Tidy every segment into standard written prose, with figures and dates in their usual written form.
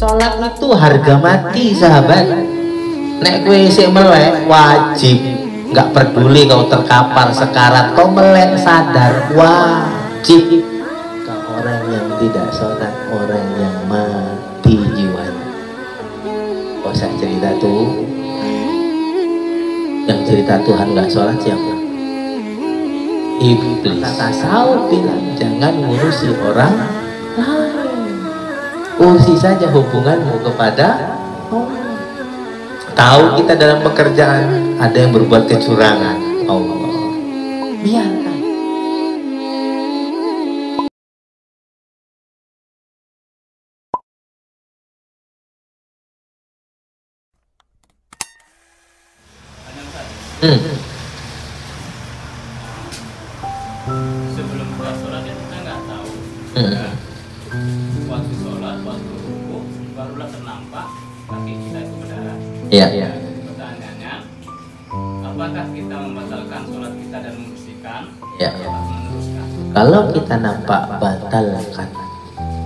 Sholat itu harga mati sahabat. Nek kue isih melek wajib, nggak peduli kau terkapar sekarat, kau melek sadar wajib. Kau orang yang tidak sholat, orang yang mati jiwanya. Kau usah cerita tuh, yang cerita Tuhan nggak sholat siapa? Iblis. Tasawuf bilang jangan ngurusi orang lain, urusi saja hubunganmu kepada Allah. Tahu kita dalam pekerjaan ada yang berbuat kecurangan, Allah biarkan. Sebelum kita sholat kita nggak tahu. Waktu sholat, waktu rukuk, barulah ternampak kaki kita itu berdarah. Iya. Pertanyaannya, apakah kita membatalkan sholat kita dan membersihkan? Ya. Atau meneruskan? Kalau kita nampak batalkan,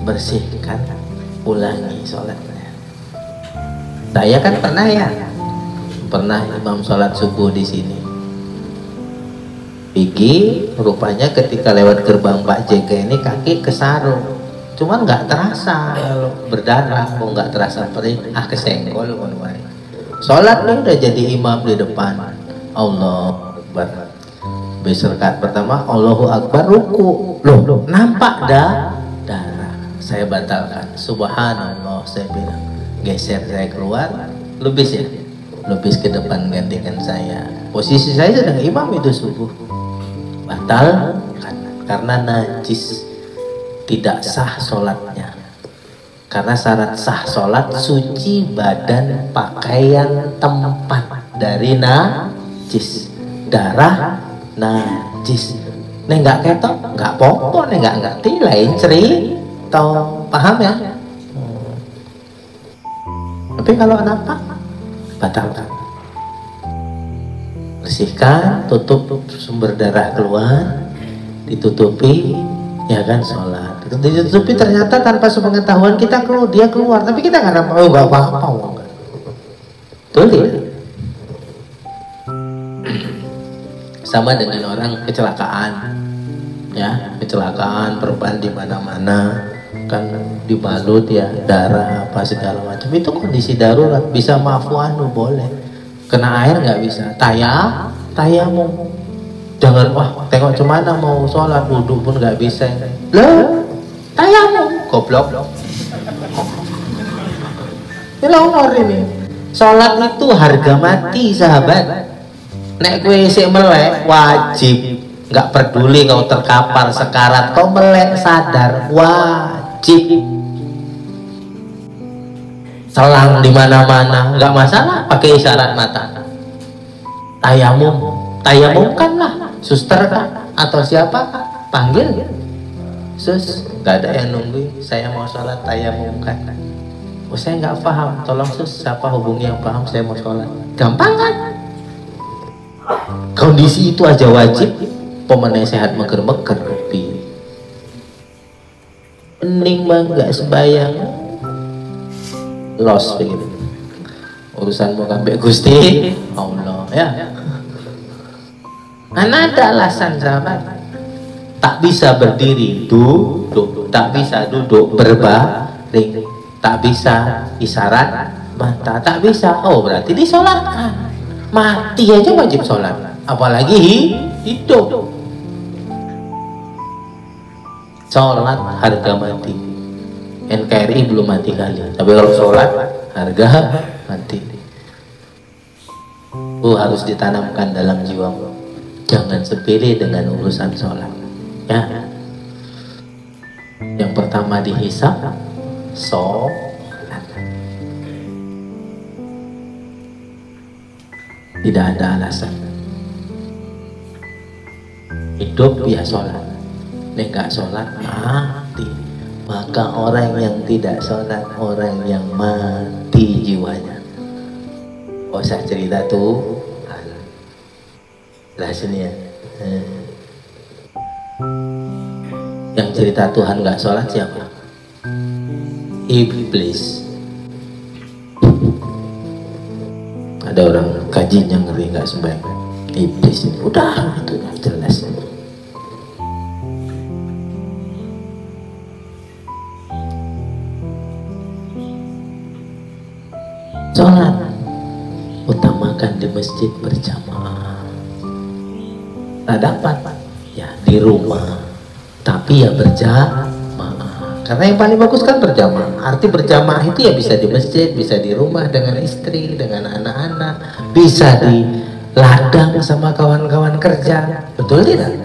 bersihkan, ulangi sholatnya. Saya kan pernah imam sholat subuh di sini. Rupanya ketika lewat gerbang Pak JK ini kaki kesarung, cuman nggak terasa kalau berdarah, kok nggak terasa perih, kesenggol. Sholat nih udah jadi imam di depan, Allahu Akbar. Rakaat pertama Allahu Akbar, ruku, loh nampak darah. Saya batalkan, subhanallah, saya bilang geser, saya keluar, lubis ke depan gantikan saya. Posisi saya sedang imam itu subuh. Batal karena najis, tidak sah sholatnya. Karena syarat sah sholat suci badan, pakaian, tempat dari najis, darah najis. Nek nggak ketok, nggak popo, nek nggak ngerti lain cerita, paham ya? Tapi kalau nampak, batalkan. Bersihkan, tutup sumber darah keluar, ditutupi, ya kan, sholat. Ditutupi ternyata tanpa sepengetahuan kita dia keluar, tapi kita nggak apa-apa. Betul ya? Sama dengan orang kecelakaan, ya, kecelakaan perban di mana-mana, kan dibalut ya, darah apa segala macam. Itu kondisi darurat, bisa maafu anu boleh. Kena air nggak bisa, tayamum. Jangan tengok cemana mau sholat, wudhu pun nggak bisa. Loh, tayamum, goblok. Ini honor ini. Sholat itu harga mati sahabat. Nek kue isih melek wajib, nggak peduli kau terkapar sekarat, kau melek sadar wajib. Selang di mana-mana nggak masalah, pakai isyarat mata. Tayamumkanlah, suster kah atau siapa kah, panggil sus, nggak ada yang nunggu, saya mau sholat, tayamumkan. Saya nggak paham, tolong sus, siapa hubungi yang paham, saya mau sholat. Gampang kan? Kondisi itu aja wajib, pemenang sehat meger-meger kopi. Pening bang nggak sembayang, los begitu. Urusanmu kabeh Gusti Allah ya. Karena ada alasan sahabat. Tak bisa berdiri duduk, tak bisa duduk berbaring, tak bisa isyarat mata, tak bisa. Oh berarti disolatkan. Mati aja wajib sholat, apalagi hidup. Sholat harga mati. NKRI belum mati kali, tapi kalau sholat harga mati. Harus ditanamkan dalam jiwamu. Jangan sepele dengan urusan sholat. Ya. Yang pertama dihisab sholat. Tidak ada alasan. Hidup ya sholat. Nek nggak sholat mati. Maka orang yang tidak sholat, orang yang mati jiwanya. Usah cerita tuh. Lah sini ya. Yang cerita Tuhan nggak sholat siapa? Iblis. ada orang kajinya ngeri nggak sembahyang, iblis ini. Udah itu udah jelas. Sholat utamakan di masjid berjamaah. Nah dapat ya di rumah, tapi ya berjamaah. Karena yang paling bagus kan berjamaah. Arti berjamaah itu ya bisa di masjid, bisa di rumah dengan istri, dengan anak-anak, bisa di ladang sama kawan-kawan kerja. Betul tidak?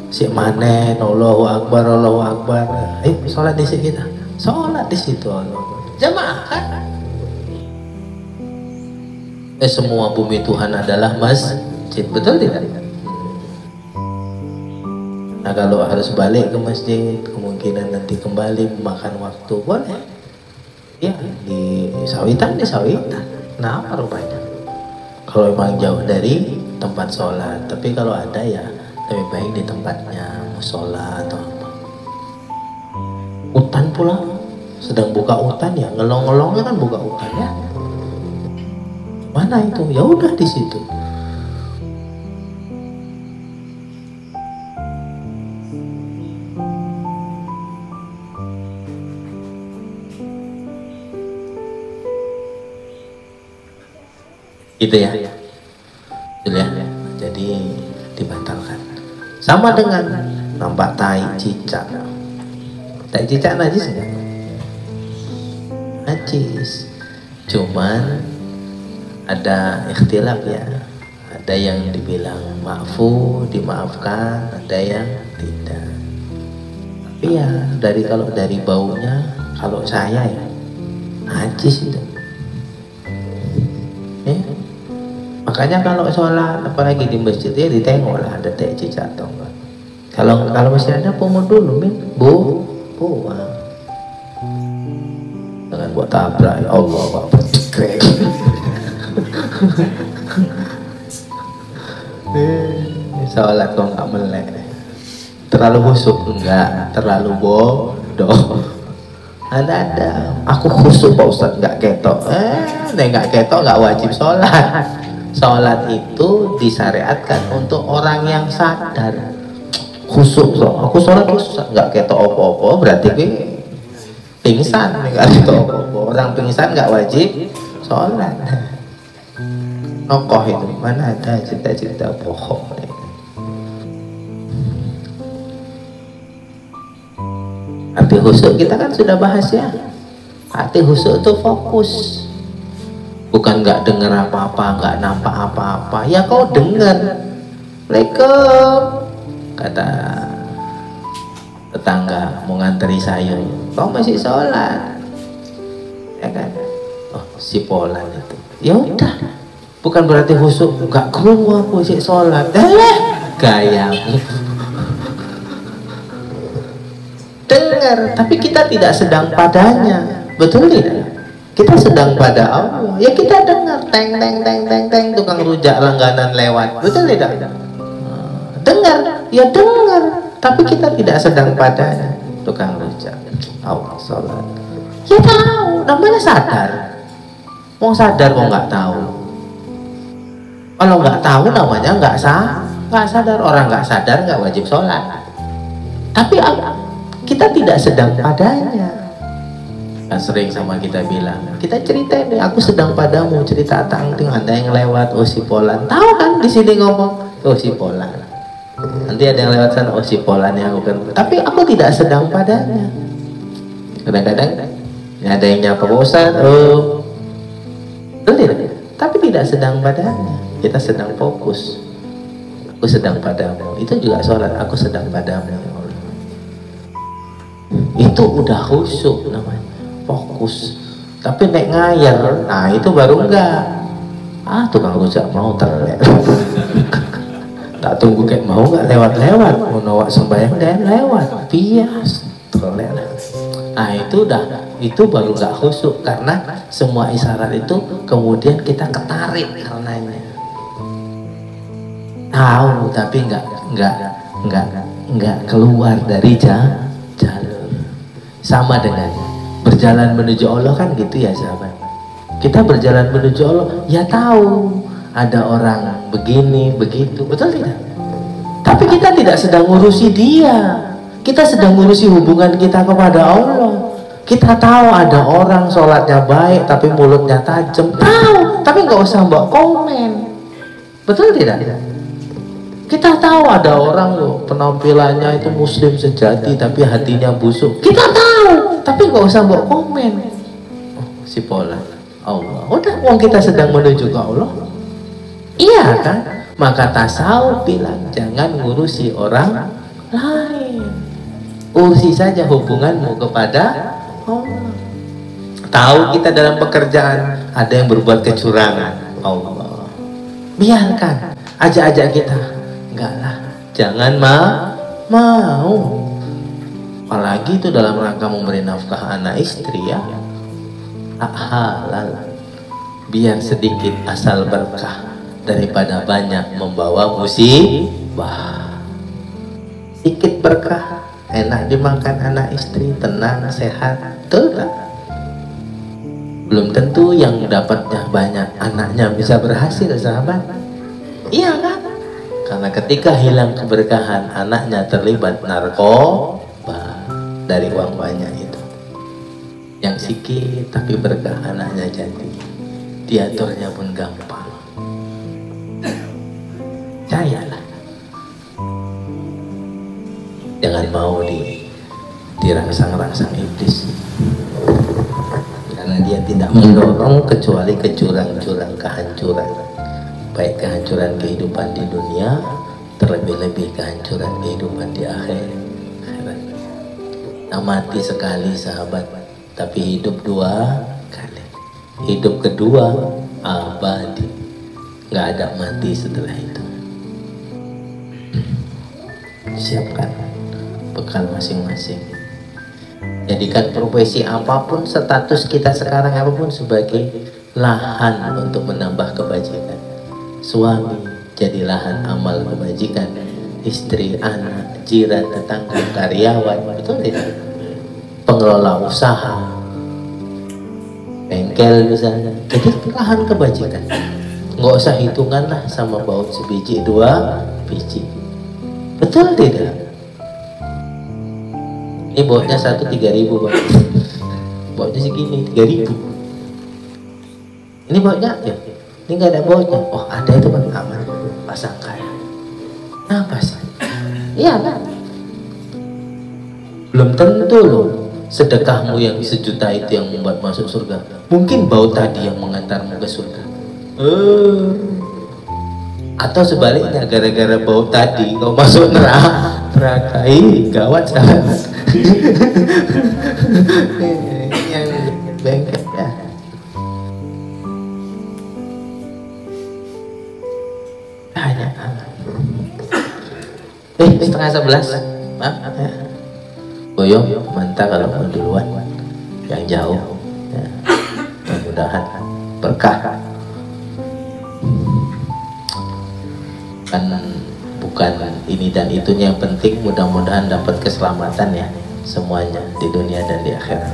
Si manen, Allahu Akbar, Allahu Akbar. Ayo sholat di situ kita. Sholat di situ Allah. Jamaah kan? Semua bumi Tuhan adalah masjid. Betul tidak? Nah kalau harus balik ke masjid, kemungkinan nanti kembali memakan waktu, boleh ya di sawitan. Nah apa rupanya kalau memang jauh dari tempat sholat. Tapi kalau ada ya lebih baik di tempatnya, musola atau apa. Hutan pula, sedang buka hutan ya, ngelong-ngelongnya kan buka hutan ya. Mana itu? Ya udah di situ. Gitu ya. Betul ya. Jadi dibatalkan. Sama dengan nampak tai cicak. Tai cicak najis enggak? Najis. Cuman ada ikhtilaf ya. Ada yang dibilang ma'fu, dimaafkan, ada yang tidak. Tapi ya kalau dari baunya, kalau saya ya najis itu. Ya. Makanya kalau sholat apalagi di masjid ya ditengok lah ada tai cicak atau enggak. Kalau masih ada pungut dulu buang. Jangan buat tabrak ya Allah Akbar. Sholat kok nggak melek. Terlalu khusyuk enggak, terlalu bodoh. Ada. Aku khusyuk Pak Ustadz nggak ketok. Nggak ketok nggak wajib sholat. Sholat itu disyariatkan untuk orang yang sadar. Khusyuk, aku sholat nggak ketok opo-opo, berarti gue pingsan, nggak ketok opo-opo. Orang pingsan nggak wajib sholat. Nokoh itu mana ada cerita-cerita bohong. Arti khusyuk kita kan sudah bahas ya. Arti khusyuk itu fokus. Bukan nggak dengar apa-apa, nggak nampak apa-apa. Ya kau dengar. Assalamualaikum. Kata tetangga mau nganteri sayur. Kau masih sholat. Ya kan? Oh, si Polan itu. Ya udah. Bukan berarti khusyuk. Nggak keluar aku masih sholat. Gayamu. Dengar, tapi kita tidak sedang padanya. Betul tidak? Kita sedang pada Allah. Ya kita dengar teng tukang rujak langganan lewat. Betul tidak? Dengar, ya dengar, tapi kita tidak sedang padanya. Tukang rujak. Allah sholat. Ya tahu, namanya sadar. Mau sadar kok nggak tahu. Kalau nggak tahu namanya nggak sadar. Orang nggak sadar nggak wajib sholat. Tapi kita tidak sedang padanya. Kan sering sama kita bilang, kita ceritain deh, aku sedang padamu, cerita tangting ada yang lewat, oh si Polan. Tahu kan di sini ngomong, oh si Polan. Nanti ada yang lewat sana, oh si Polan yang aku kan. Tapi aku tidak sedang padanya. Kadang-kadang ada yang nyapa Ustaz, oh, tidak. Tapi tidak sedang padanya. Kita sedang fokus. Aku sedang padamu. Itu juga sholat, aku sedang padamu. Itu udah khusyuk namanya, fokus. Tapi nek ngayal, nah itu baru enggak. Tukang rujak mau terlewat. Tak tunggu kayak mau enggak lewat-lewat, mau nawak sembahyang dan lewat, bias terlewat. Nah itu udah, itu baru enggak khusyuk karena semua isyarat itu kemudian kita ketarik karenanya. Tahu tapi enggak keluar dari jalur. Sama dengan berjalan menuju Allah kan gitu ya sahabat. Kita berjalan menuju Allah, ya tahu ada orang begini, begitu, betul tidak? Tapi kita tidak sedang ngurusi dia. Kita sedang ngurusi hubungan kita kepada Allah. Kita tahu ada orang sholatnya baik tapi mulutnya tajam, tahu, tapi nggak usah mbak komen, betul tidak? Kita tahu ada orang loh penampilannya itu muslim sejati tapi hatinya busuk, kita tahu, tapi nggak usah mbak komen. Oh, si pola Allah, udah, uang kita sedang menuju ke Allah, iya kan? Maka tasawuf bilang jangan ngurusi orang lain, urusi saja hubunganmu kepada Allah. Tahu kita dalam pekerjaan ada yang berbuat kecurangan, Allah biarkan, ajak-ajak kita, enggak lah, jangan mau. Apalagi itu dalam rangka memberi nafkah anak istri ya, halal, biar sedikit asal berkah daripada banyak membawa musibah. Sedikit berkah, enak dimakan anak istri, tenang, sehat, betul tak? Belum tentu yang dapatnya banyak anaknya bisa berhasil, sahabat. Iya kan? Karena ketika hilang keberkahan, anaknya terlibat narkoba dari uang banyak itu. Yang sikit tapi berkah anaknya jadi, diaturnya pun gampang. Percayalah, jangan mau dirangsang-rangsang iblis, karena dia tidak mendorong kecuali ke jurang-jurang kehancuran, baik kehancuran kehidupan di dunia, terlebih-lebih kehancuran kehidupan di akhirat. Nah, mati sekali sahabat, tapi hidup 2 kali. Hidup kedua abadi, nggak ada mati setelah itu. Siapkan bekal masing-masing. Jadikan profesi apapun, status kita sekarang apapun sebagai lahan untuk menambah kebajikan. Suami jadi lahan amal kebajikan, istri, anak, jiran, tetangga, karyawan, betul tidak? Pengelola usaha, bengkel misalnya, jadi lahan kebajikan. Nggak usah hitungan lah sama baut sebiji 2 biji. Betul tidak? Ini bautnya 3.000 Pak. Bautnya segini 3.000. Ini bautnya ya. Ini nggak ada bautnya. Oh ada itu Pak, aman. Pasang kaya. Apa sih? Iya kan? Belum tentu loh sedekahmu yang 1 juta itu yang membuat masuk surga. Mungkin baut tadi yang mengantarmu ke surga. Atau sebaliknya, gara-gara bau tadi kau masuk neraka. Gawat sahabat. Yang bengkel ya. Hanya 10:30. Maaf ya. Boyong mantap kalau mau duluan, yang jauh ya. Mudah-mudahan berkah. Bukan ini dan itunya yang penting, mudah-mudahan dapat keselamatan ya semuanya di dunia dan di akhirat.